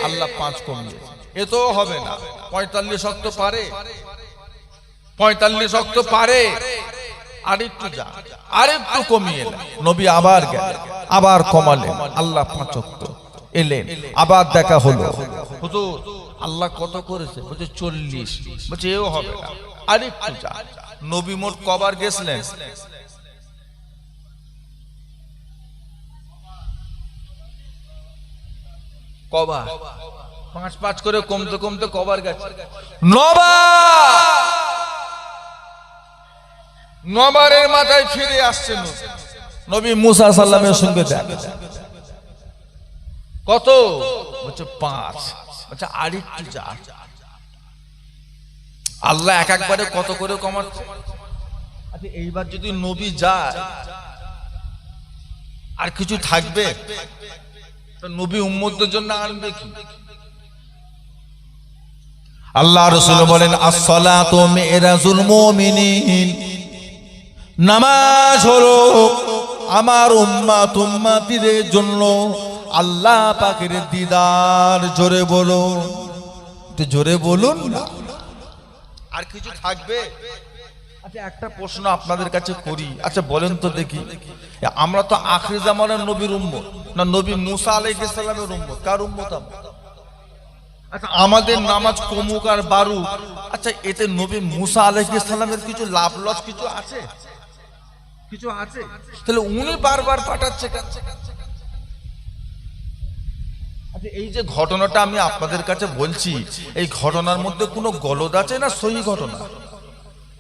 আল্লাহ 5 কমিয়েছে। এ তো হবে না, 45 ওয়াক্ত পারে, 45 ওয়াক্ত পারে, আরেকটু যা, আরেকটু কমিয়ে না। নবী আবার গেলেন, আবার কমালেন, আল্লাহ 5 ওয়াক্ত এলেন। আবার দেখা হলো, হুজুর আল্লাহ কত করেছে? বলছে 40। বলছে এও হবে না, আরেকটু যা। নবী মোট কবার গেছিলেন? কবার? 5 করে কমতে কমতে কবার গেছে? 9 বার। নবারের মাথায় ফিরে আসছেন নবী মুসা সাল্লামের সঙ্গে দেখা। কত? বলছে 5। বলছে আরেকটু যা। আল্লাহ এক একবারে কত করে কমাচ্ছে। আচ্ছা এইবার যদি নবী যায় আর কিছু থাকবে? তো নবী উম্মতদের জন্য আনবে কি? আল্লাহ রাসূল বলেন as-salatu mi'rajul mu'minin, নামাজ হলো আমার উম্মত উম্মতিদের জন্য আল্লাহ পাকের দিদার। জোরে বলুন, জোরে বলুন না। আর কিছু থাকবে? আচ্ছা একটা প্রশ্ন আপনাদের কাছে করি, আচ্ছা বলেন তো দেখি, আমরা তো আখির জামানার নবীর উম্মত না নবী মুসা আলাইহিস সালামের উম্মত? কার উম্মত আমরা? আচ্ছা আমাদের নামাজ কমুক আর বাড়ুক, আচ্ছা এতে নবী মুসা আলাইহিস সালামের কিছু লাভ লস কিছু আছে? কিছু আছে? তাহলে উনি বারবার পাঠাচ্ছে। আচ্ছা এই যে ঘটনাটা আমি আপনাদের কাছে বলছি, এই ঘটনার মধ্যে কোনো গলদ আছে না সহি ঘটনা?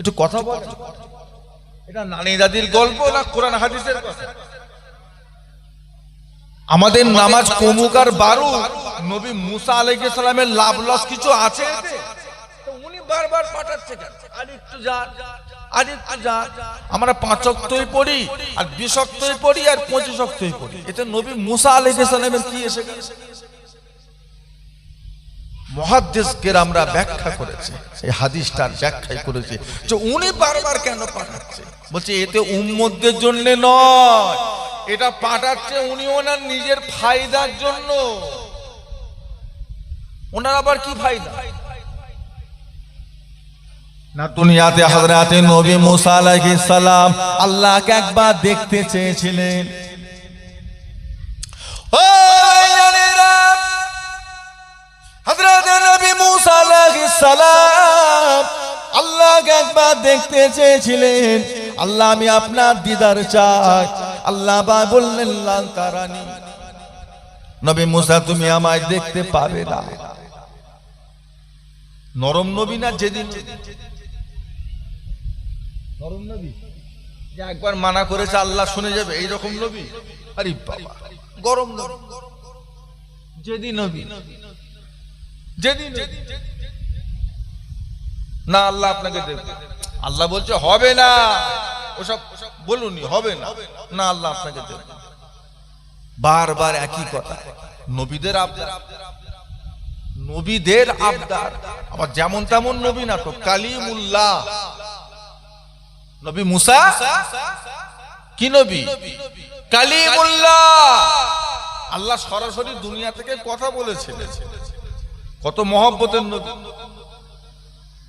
একটু কথা বলেন। এটা নানি দাদির গল্প না কোরআন হাদিসের কথা? আমাদের নামাজ কমুক আর বাড়ুক, নবী মুসা আলাইহিস সালামের লাভ লস কিছু আছে এতে? তো উনি বারবার পাঠাচ্ছে কেন? আরেকটু যা, আরেকটু যা। আমরা 5 ওয়াক্তই পড়ি আর 20 ওয়াক্তই পড়ি আর 25 ওয়াক্তই পড়ি, এতে নবী মুসা আলাইহিস সালামের কি এসে গেছে? মুহাদ্দিস কেরামরা ব্যাখ্যা করেছে, এই হাদিসটার ব্যাখ্যাই করেছে যে উনি বারবার কেন পাঠাচ্ছে। বলছে এতে উম্মতদের জন্য নয়, এটা পাঠাচ্ছে উনি ওনার নিজের ফায়দার জন্য। ওনার আবার কি ফায়দা? না দুনিয়াতে হযরত নবী মুসা আলাইহিস সালাম আল্লাহকে একবার দেখতে চেয়েছিলেন। ও জানেরা, হযরত নবী মুসা আলাইহিস সালাম আল্লাহকে একবার দেখতে চেয়েছিলেন। আল্লাহ আমি আপনার দিদার চাই। আল্লাহ বা বললেন লান তারানি, নবী মুসা তুমি আমায় দেখতে পাবে না। নরম নবী না যেদিন নরম নবী যে একবার মানা করেছে আল্লাহ শুনে যাবে এইরকম নবী? আরে বাবা, গরম নবী। যেদিন নবী যেদিন না আল্লাহ আপনাকে দেখবে, আল্লাহ বলছে হবে না, ওসব বলুনি, হবে না, না আল্লাহ আপনাকে দেখবে। বারবার একই কথা। নবীদের আবদার, নবীদের আবদার। আবার যেমন তেমন নবী না তো, কালিমুল্লাহ নবী মুসা কি নবী? কালিমুল্লাহ। আল্লাহ সরাসরি দুনিয়া থেকে কথা বলেছিলেন। কত মহব্বতের নবী।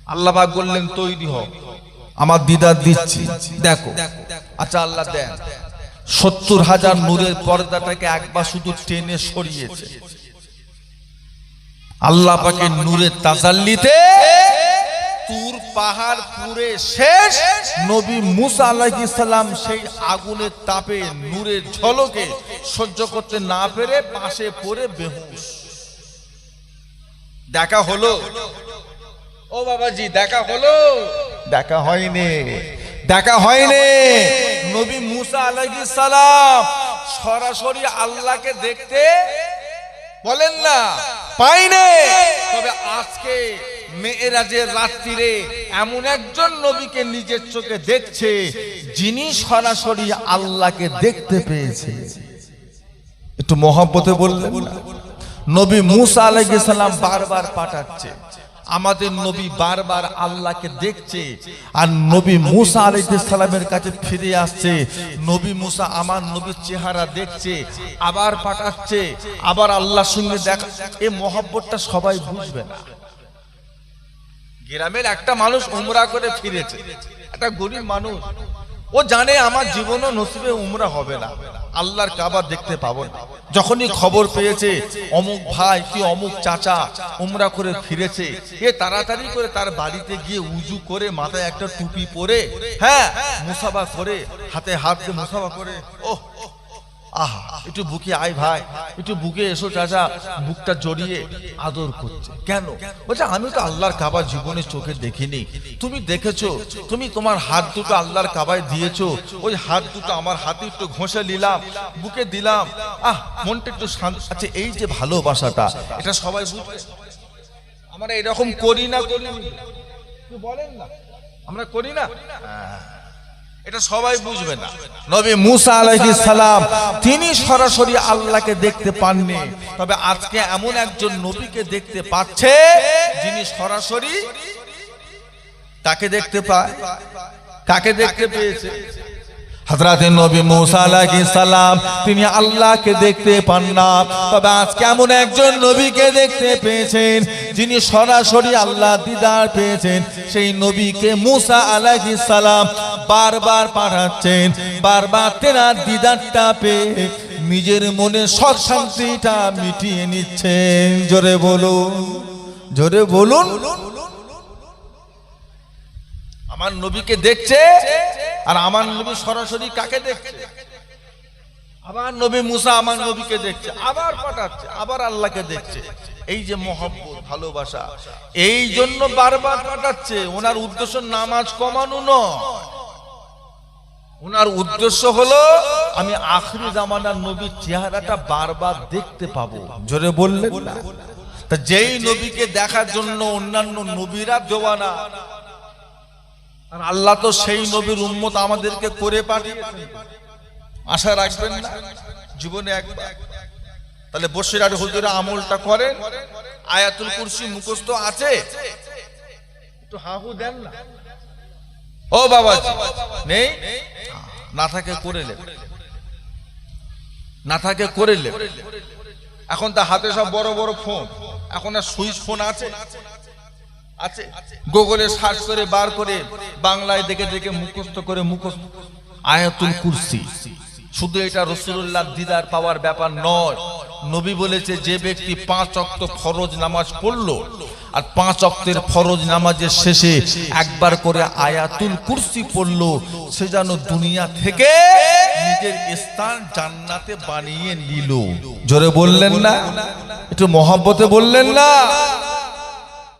আল্লাহ পাক বললেন তৈরি হও, আমার দিদার দিচ্ছি, দেখো। আচ্ছা আল্লাহ দেন 70,000 নূরের পর্দাটাকে একবার শুধু টেনে সরিয়েছে। আল্লাহ পাকের নূরের তাজাল্লিতে তুর পাহাড় পুরে শেষ। নবী মুসা আলাইহিস সালাম সেই আগুনের তাপে নূরের ঝলকে সহ্য করতে না পেরে পাশে পড়ে বেহুশ। দেখা হলো? ও বাবাজি দেখা হলো? দেখা হয়নি, দেখা হয়নি। নবী মুসা আলাইহিস সালাম সরাসরি আল্লাহকে দেখতে বলেন না পাইনি। তবে আজকে মেরাজের রাত্রিরে এমন একজন নবীকে নিজের চোখে দেখছে যিনি সরাসরি আল্লাহকে দেখতে পেয়েছে। একটু মহব্বতে বললেন না? নবী মুসা আলাইহিস সালাম বারবার পাঠাচ্ছে, আমাদের নবী বারবার আল্লাহকে দেখছে আর নবী মুসা আলাইহিস সালামের কাছে ফিরে আসছে। নবী মুসা আমার নবীর চেহারা দেখছে, আবার পাঠাচ্ছে, আবার আল্লাহর সঙ্গে দেখা। এই মহব্বতটা সবাই বুঝবে না। গ্রামের একটা মানুষ উমরা করে ফিরেছে, একটা গরিব মানুষ, ও জানে আমার জীবনও নসিবে উমরা হবে না, আল্লাহর কাবা দেখতে পাবো না। যখনই খবর পেয়েছে অমুক ভাই কি অমুক চাচা উমরা করে ফিরেছে, এ তাড়াতাড়ি করে তার বাড়িতে গিয়ে উজু করে মাথায় একটা টুপি পরে, হ্যাঁ মুসাফা করে, হাতে হাত দিয়ে মুসাফা করে, ও আহা, একটু বুকে আয় ভাই, একটু বুকে এসো চাচা, বুকটা জড়িয়ে আদর করছে। কেন? বলছে আমি তো আল্লাহর কাবা জীবনে চোখে দেখিনি, তুমি দেখেছো, তুমি তোমার হাত দুটো আল্লাহর কাবায় দিয়েছো, ওই হাত দুটো আমার হাতে একটু ঘষে নিলাম, বুকে দিলাম, মনটা একটু শান্ত। আচ্ছা, এই যে ভালোবাসাটা, এটা সবাই বুঝবে? আমরা এরকম করি না, বলেন না, আমরা করি না? এটা সবাই বুঝবে না। নবী মুসা আলাইহিস সালাম তিনি সরাসরি আল্লাহকে দেখতে পাননি, তবে আজকে এমন একজন নবীকে দেখতে পাচ্ছে যিনি সরাসরি তাকে দেখতে পায়। কাকে দেখতে পেয়েছে? হযরত নবী মুসা আলাইহিস সালাম তিনি আল্লাহকে দেখতে পান না, তবে আজকে এমন একজন নবীকে দেখতে পেয়েছেন যিনি সরাসরি আল্লাহ দিদার পেয়েছেন। সেই নবীকে মুসা আলাইহিস সালাম বারবার পাঠাচ্ছেন, বারবার তেনার দিদারটা পেয়ে নিজের মনে সৎ শান্তিটা মিটিয়ে নিচ্ছেন। জোরে বলুন, জোরে বলুন। আমার নবীকে দেখছে, আর আমার নবী সরাসরি কাকে দেখছে? আমার নবী মুসা আমার নবীকে দেখছে, আবার পাঠাচ্ছে, আবার আল্লাহকে দেখছে। এই যে মহব্বত, ভালোবাসা, এই জন্য বারবার পাঠাচ্ছে। ওনার উদ্দেশ্য নামাজ কমানো নয়, ওনার উদ্দেশ্য হলো আমি আখিরি জামানার নবীর চেহারাটা বারবার দেখতে পাবো। জোরে বললেন না? তা যেই নবীকে দেখার জন্য অন্যান্য নবীরা দেওয়ানা, আর আল্লাহ তো সেই নবীর উম্মত আমাদেরকে করে পাঠিয়েছেন। আশা রাখবেন না জীবনে একবার? তাহলে বসিরহাট হুজুরের আমলটা করেন। আয়াতুল কুরসি মুখস্থ আছে? একটু হাহু দেন না। ও বাবা, নেই? না থাকে করে নেব, না থাকে করে নেব। এখন তো হাতে সব বড় বড় ফোন, এখন আর সুইচ ফোন আছে? আছে। গুগলে সার্চ করে বার করে বাংলায় দেখে দেখে মুখস্থ করে মুখস্থ। আয়াতুল কুরসি শুধু এটা রাসূলুল্লাহ দিদার পাওয়ার ব্যাপার নয়। নবী বলেছে যে ব্যক্তি 5 ওয়াক্ত ফরজ নামাজ পড়লো আর 5 ওয়াক্তের ফরজ নামাজের শেষে একবার করে আয়াতুল কুরসি পড়লো, সে যেন দুনিয়া থেকে নিজের স্থান জান্নাতে বানিয়ে নিল। জোরে বললেন না? একটু মহব্বতে বললেন না?